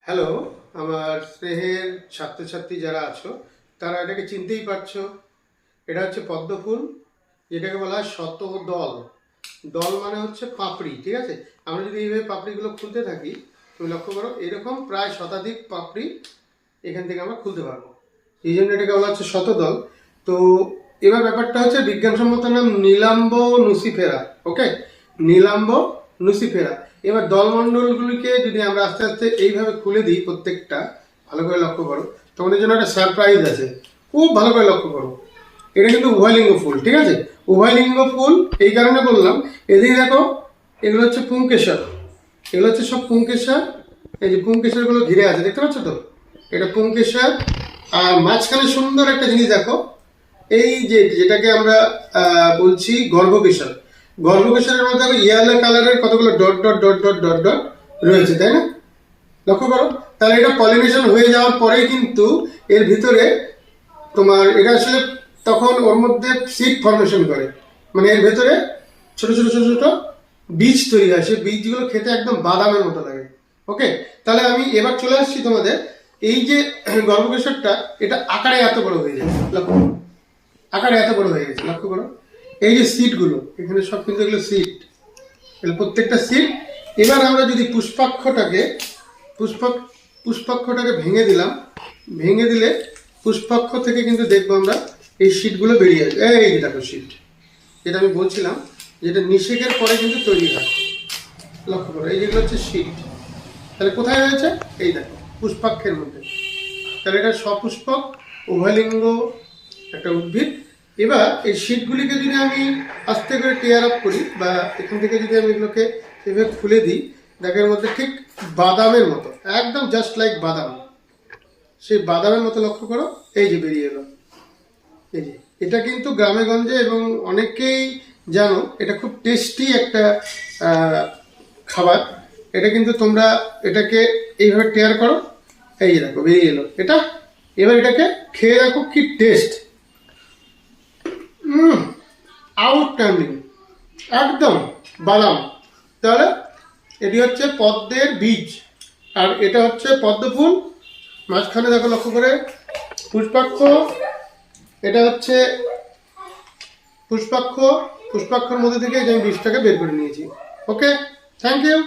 Hello, আমার স্নেহের ছাত্রছাত্রী যারা আছো তারা এটাকে চিনতেই পারছো। এটা হচ্ছে পদ্ম ফুল, যেটাকে বলা হয় শতদল। দল মানে হচ্ছে পাপড়ি, ঠিক আছে। আমরা যদি এইভাবে পাপড়িগুলো খুলতে থাকি, তুমি লক্ষ্য করো এরকম প্রায় শতাধিক পাপড়ি এখান থেকে আমরা খুলতে পারবো। এই জন্য এটাকে বলা হচ্ছে শতদল। তো এবার ব্যাপারটা হচ্ছে বিজ্ঞানসম্মত নাম নীলাম্ব নুসিফেরা। ওকে, নীলাম্ব নুসিফেরা। এবার দলমণ্ডলগুলিকে যদি আমরা আস্তে আস্তে এইভাবে খুলে দিই প্রত্যেকটা, ভালো করে লক্ষ্য করো, তোমাদের জন্য একটা সারপ্রাইজ আছে। খুব ভালো করে লক্ষ্য করো, এটা কিন্তু উভয়লিঙ্গ ফুল, ঠিক আছে। উভয়লিঙ্গ ফুল এই কারণে বললাম, এদিকে দেখো এগুলো হচ্ছে পুংকেশর, এগুলো হচ্ছে সব পুংকেশর। এই যে পুংকেশরগুলো ঘিরে আছে, দেখতে পাচ্ছ তো, এটা পুংকেশর। আর মাঝখানে সুন্দর একটা জিনিস দেখো, এই যে যেটাকে আমরা বলছি গর্ভকেশর। গর্ভকেশরের মধ্যে ইয়েলো কালারের কতগুলো dot dot dot dot dot dot রয়েছে, তাই না? লক্ষ্য করো, তাহলে এটা পলিনেশন হয়ে যাওয়ার পরেই কিন্তু এর ভিতরে তোমার এটা আসলে তখন ওর মধ্যে সিড ফর্মেশন করে, মানে এর ভেতরে ছোট ছোট ছোট ছোট বীজ তৈরি হয়। সেই বীজগুলো খেতে একদম বাদামের মতো লাগে। ওকে, তাহলে আমি এবার চলে আসছি তোমাদের এই যে গর্ভকেশরটা, এটা আকারে এত বড় হয়ে যায়, লক্ষ্য করো, আকারে এত বড় হয়ে গেছে, লক্ষ্য করো। এই যে সিডগুলো এখানে সব কিন্তু এগুলো সিড, এগুলো প্রত্যেকটা সিড। এবার আমরা যদি পুষ্পাক্ষটাকে ভেঙে দিলাম, ভেঙে দিলে পুষ্পাক্ষ থেকে কিন্তু দেখবো আমরা এই শীটগুলো বেরিয়ে আসবে। এই যে দেখো শীট, যেটা আমি বলছিলাম, যেটা নিষেকের পরে কিন্তু তৈরি হয়। লক্ষ্য করো, এই যেগুলো হচ্ছে শীট। তাহলে কোথায় হয়েছে? এই দেখো পুষ্পাক্ষের মধ্যে। তাহলে এটা সপুষ্পক উভয়লিঙ্গ একটা উদ্ভিদ। এবার এই শীটগুলিকে যদি আমি আস্তে করে টিয়ার আপ করি, বা এখান থেকে যদি আমি এগুলোকে এভাবে খুলে দিই, দেখের মধ্যে ঠিক বাদামের মতো, একদম জাস্ট লাইক বাদাম, সেই বাদামের মতো লক্ষ্য করো, এই যে বেরিয়ে এলো। এই যে এটা কিন্তু গ্রামে গঞ্জে এবং অনেকেই জানো, এটা খুব টেস্টি একটা খাবার। এটা কিন্তু তোমরা এটাকে এইভাবে টেয়ার করো, এই যে দেখো বেরিয়ে এলো এটা। এবার এটাকে খেয়ে দেখো কি টেস্ট, আউটস্ট্যান্ডিং, একদম বাদাম। তাহলে এটি হচ্ছে পদ্মের বীজ, আর এটা হচ্ছে পদ্ম ফুল। মাঝখানে দেখো লক্ষ্য করে পুষ্পাক্ষ, এটা হচ্ছে পুষ্পাক্ষ। পুষ্পাক্ষর মধ্যে থেকে আমি বীজটাকে বের করে নিয়েছি। ওকে, থ্যাংক ইউ।